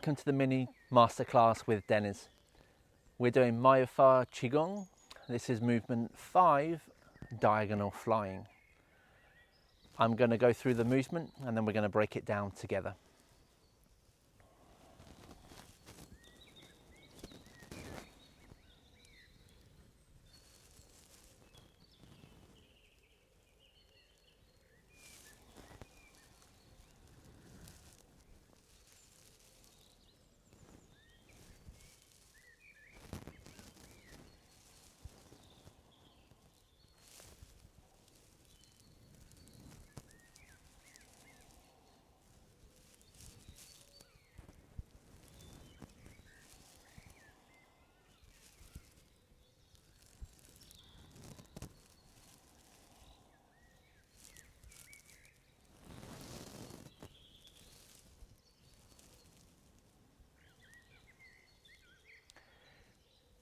welcome to the mini masterclass with Deniz. We're doing Myofa Qigong. This is movement 5, diagonal flying. I'm going to go through the movement and then we're going to break it down together.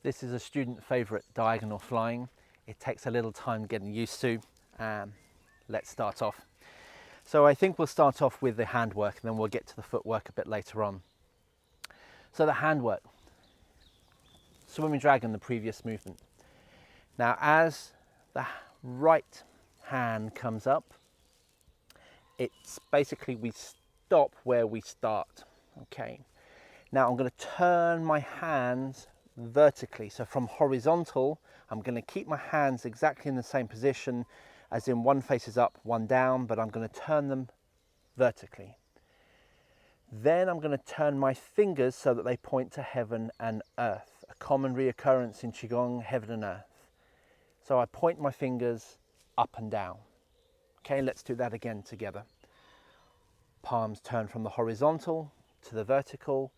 This is a student favourite, diagonal flying. It takes a little time getting used to. Let's start off. So I think we'll start off with the handwork and then we'll get to the footwork a bit later on. So the handwork, swimming dragon, the previous movement. Now as the right hand comes up, it's basically we stop where we start, okay? Now I'm going to turn my hands vertically, so from horizontal I'm going to keep my hands exactly in the same position, as in one faces up, one down, but I'm going to turn them vertically. Then I'm going to turn my fingers so that they point to heaven and earth, a common reoccurrence in Qigong, heaven and earth. So I point my fingers up and down. Okay, let's do that again together. Palms turn from the horizontal to the vertical,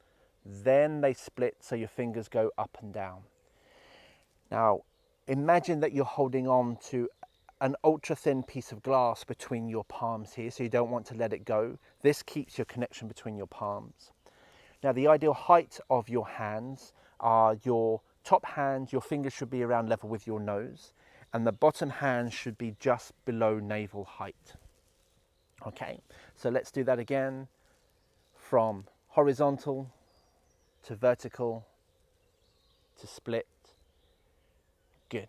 then they split so your fingers go up and down. Now imagine that you're holding on to an ultra thin piece of glass between your palms here, so you don't want to let it go. This keeps your connection between your palms. Now the ideal height of your hands are your top hand, your fingers should be around level with your nose, and the bottom hand should be just below navel height. Okay, so let's do that again. From horizontal to vertical to split. Good.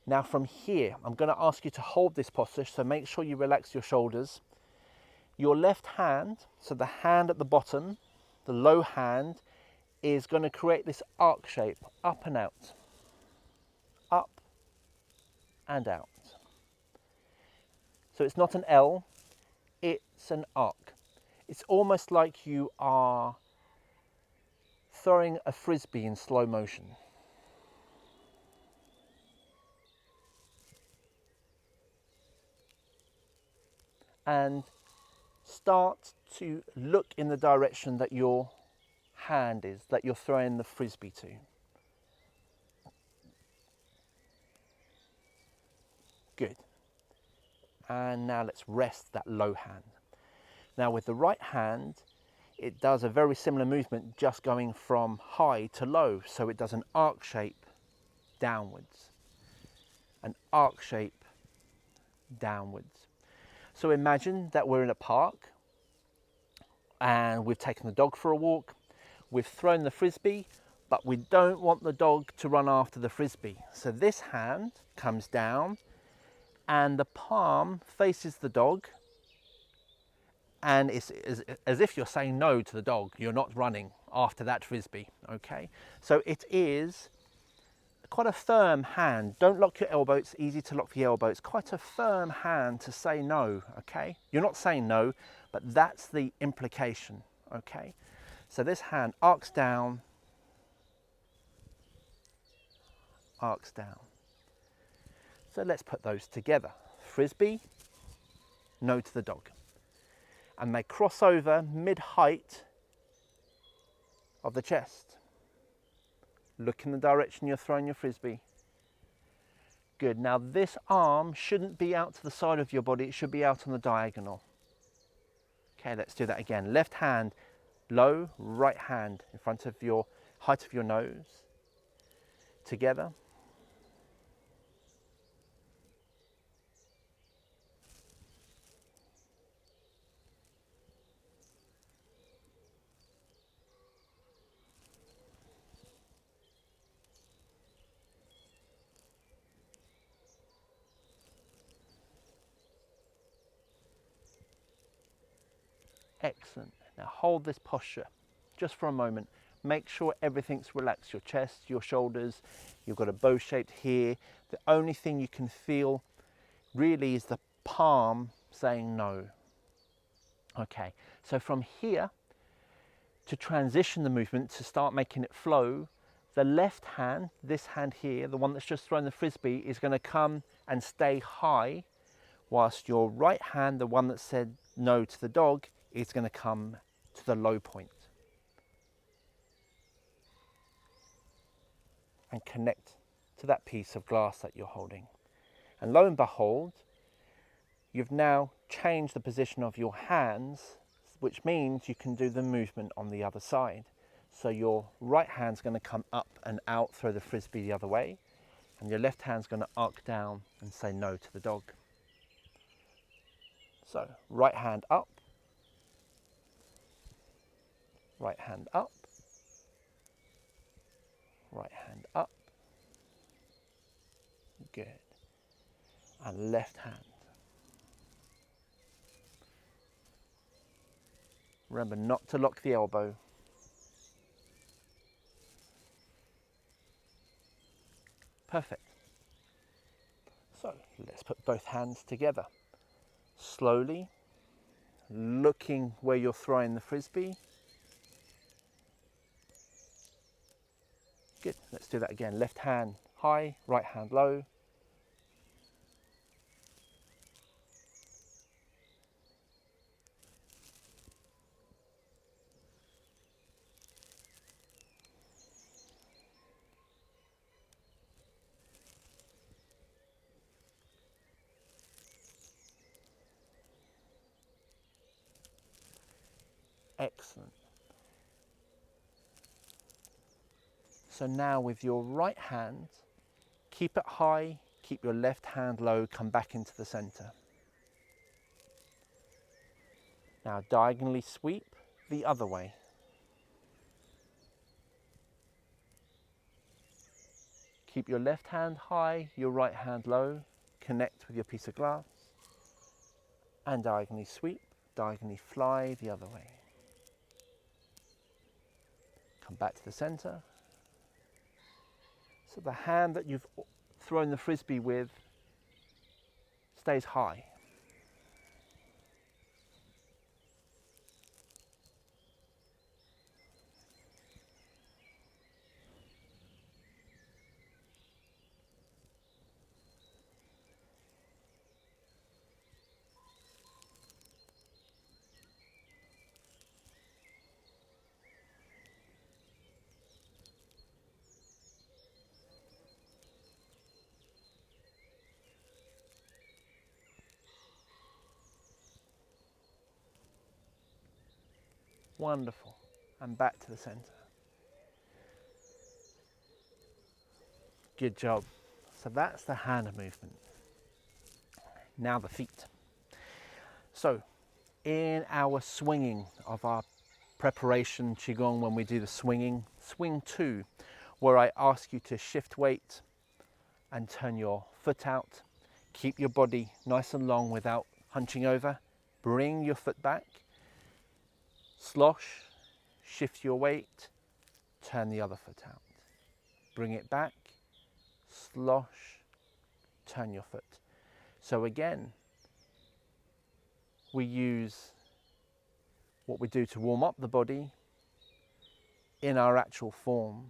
Now from here, I'm going to ask you to hold this posture, so make sure you relax your shoulders. Your left hand, so the hand at the bottom, the low hand, is going to create this arc shape, up and out, up and out. So it's not an L, it's an arc. It's almost like you are throwing a frisbee in slow motion. And start to look in the direction that your hand is, that you're throwing the frisbee to. Good. And now let's rest that low hand. Now with the right hand, it does a very similar movement, just going from high to low. So it does an arc shape downwards, an arc shape downwards. So imagine that we're in a park and we've taken the dog for a walk. We've thrown the frisbee, but we don't want the dog to run after the frisbee. So this hand comes down and the palm faces the dog, and it's as if you're saying no to the dog. You're not running after that frisbee, okay? So it is quite a firm hand. Don't lock your elbow. It's easy to lock the elbow. It's quite a firm hand to say no, okay? You're not saying no, but that's the implication, okay? So this hand arcs down, arcs down. So let's put those together. Frisbee, no to the dog. And they cross over mid-height of the chest. Look in the direction you're throwing your frisbee. Good. Now this arm shouldn't be out to the side of your body, it should be out on the diagonal. Okay, let's do that again. Left hand low, right hand in front of your height of your nose. Together. Excellent. Now hold this posture just for a moment. Make sure everything's relaxed, your chest, your shoulders. You've got a bow shaped here. The only thing you can feel really is the palm saying no. Okay, so from here, to transition the movement, to start making it flow, the left hand, this hand here, the one that's just thrown the frisbee, is going to come and stay high, whilst your right hand, the one that said no to the dog, is going to come to the low point and connect to that piece of glass that you're holding. And lo and behold, you've now changed the position of your hands, which means you can do the movement on the other side. So your right hand's going to come up and out, throw the frisbee the other way, and your left hand's going to arc down and say no to the dog. So right hand up, right hand up, right hand up, good, and left hand. Remember not to lock the elbow. Perfect. So let's put both hands together. Slowly, looking where you're throwing the frisbee. Good, let's do that again. Left hand high, right hand low. Excellent. So now with your right hand, keep it high, keep your left hand low, come back into the center. Now diagonally sweep the other way. Keep your left hand high, your right hand low, connect with your piece of glass, and diagonally sweep, diagonally fly the other way. Come back to the center. So the hand that you've thrown the frisbee with stays high. Wonderful. And back to the center. Good job. So that's the hand movement. Now the feet. So in our swinging of our preparation Qigong, when we do the swinging, swing 2, where I ask you to shift weight and turn your foot out. Keep your body nice and long without hunching over. Bring your foot back. Slosh, shift your weight, turn the other foot out. Bring it back, slosh, turn your foot. So again, we use what we do to warm up the body in our actual form.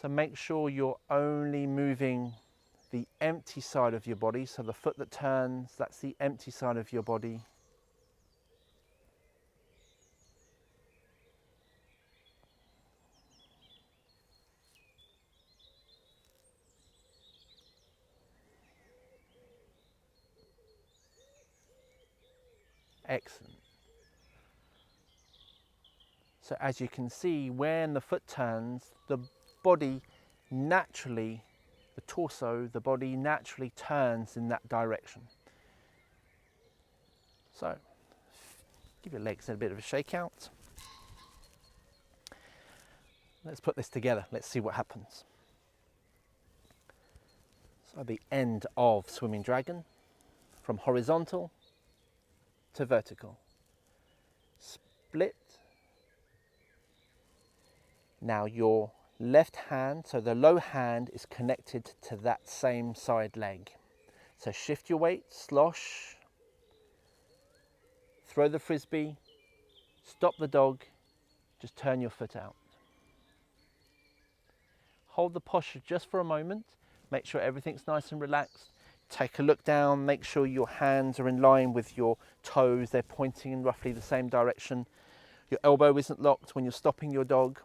So make sure you're only moving the empty side of your body. So the foot that turns, that's the empty side of your body. Excellent. So as you can see, when the foot turns, the body naturally, the torso, the body naturally turns in that direction. So give your legs a bit of a shake out. Let's put this together. Let's see what happens. So the end of swimming dragon, from horizontal to vertical. Split. Now your left hand, so the low hand is connected to that same side leg. So shift your weight, slosh, throw the frisbee, stop the dog, just turn your foot out. Hold the posture just for a moment, make sure everything's nice and relaxed. Take a look down, make sure your hands are in line with your toes, they're pointing in roughly the same direction. Your elbow isn't locked when you're stopping your dog.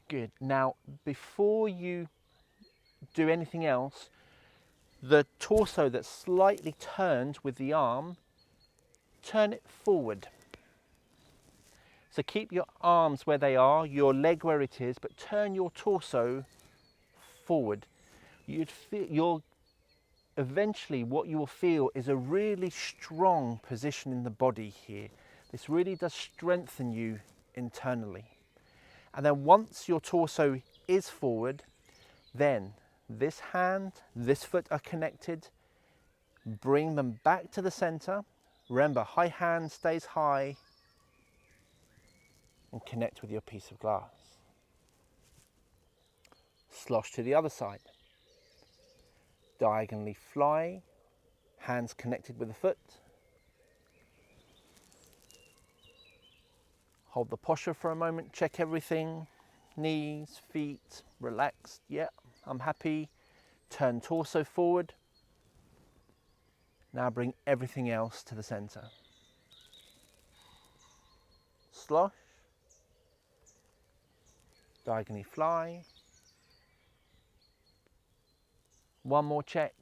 Good. Now, before you do anything else, the torso that's slightly turned with the arm, turn it forward. So keep your arms where they are, your leg where it is, but turn your torso forward. Eventually what you will feel is a really strong position in the body here. This really does strengthen you internally. And then once your torso is forward, then this hand, this foot are connected. Bring them back to the center. Remember, high hand stays high. And connect with your piece of glass. Slosh to the other side. Diagonally fly, hands connected with the foot. Hold the posture for a moment, check everything. Knees, feet, relaxed. Yeah, I'm happy. Turn torso forward. Now bring everything else to the center. Slosh. Diagonally fly. One more check.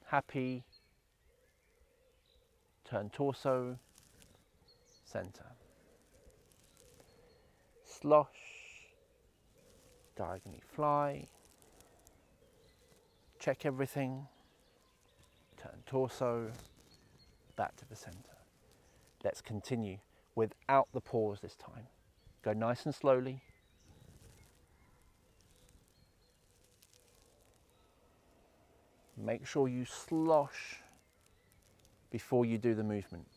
Happy. Turn torso. Center. Slosh. Diagonally fly. Check everything. Turn torso. Back to the center. Let's continue without the pause this time. Go nice and slowly. Make sure you slosh before you do the movement.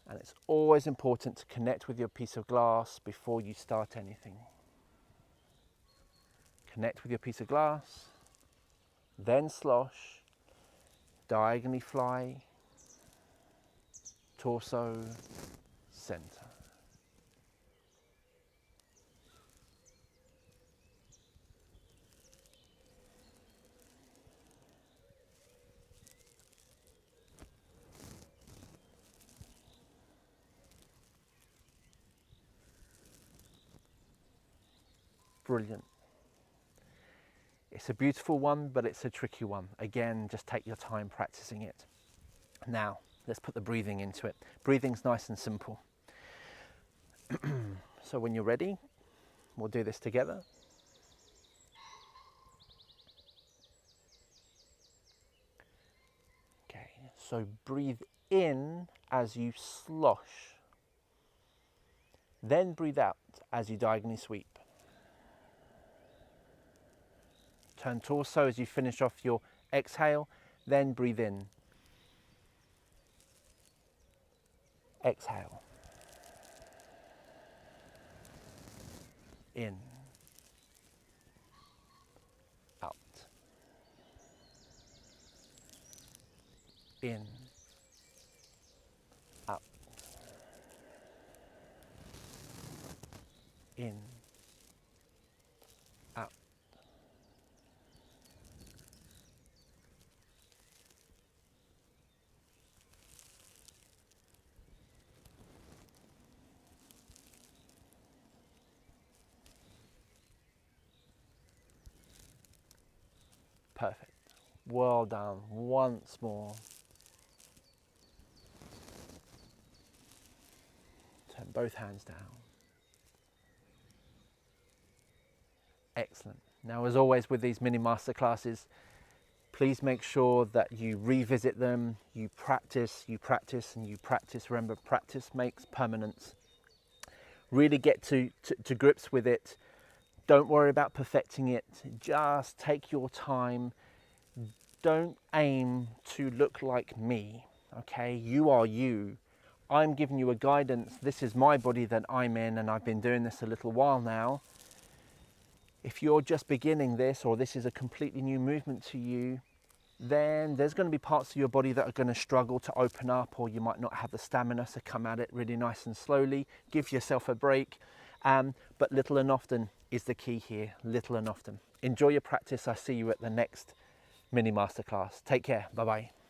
And it's always important to connect with your piece of glass before you start anything. Connect with your piece of glass, then slosh, diagonally fly, torso, center. Brilliant. It's a beautiful one, but it's a tricky one. Again, just take your time practicing it. Now, let's put the breathing into it. Breathing's nice and simple. So when you're ready, we'll do this together. Okay, so breathe in as you slosh. Then breathe out as you diagonally sweep. Turn torso as you finish off your exhale, then breathe in. Exhale. In. Out. In. Out. In. Out. Perfect. Well done. Once more. Turn both hands down. Excellent. Now, as always with these mini masterclasses, please make sure that you revisit them, you practice, and you practice. Remember, practice makes permanence. Really get to grips with it. Don't worry about perfecting it. Just take your time. don't aim to look like me, okay? You are you. I'm giving you a guidance. This is my body that I'm in, and I've been doing this a little while now. If you're just beginning this, or this is a completely new movement to you, then there's going to be parts of your body that are going to struggle to open up, or you might not have the stamina to come at it really nice and slowly. Give yourself a break, but little and often is the key here, little and often. Enjoy your practice. I see you at the next mini masterclass. Take care. Bye-bye.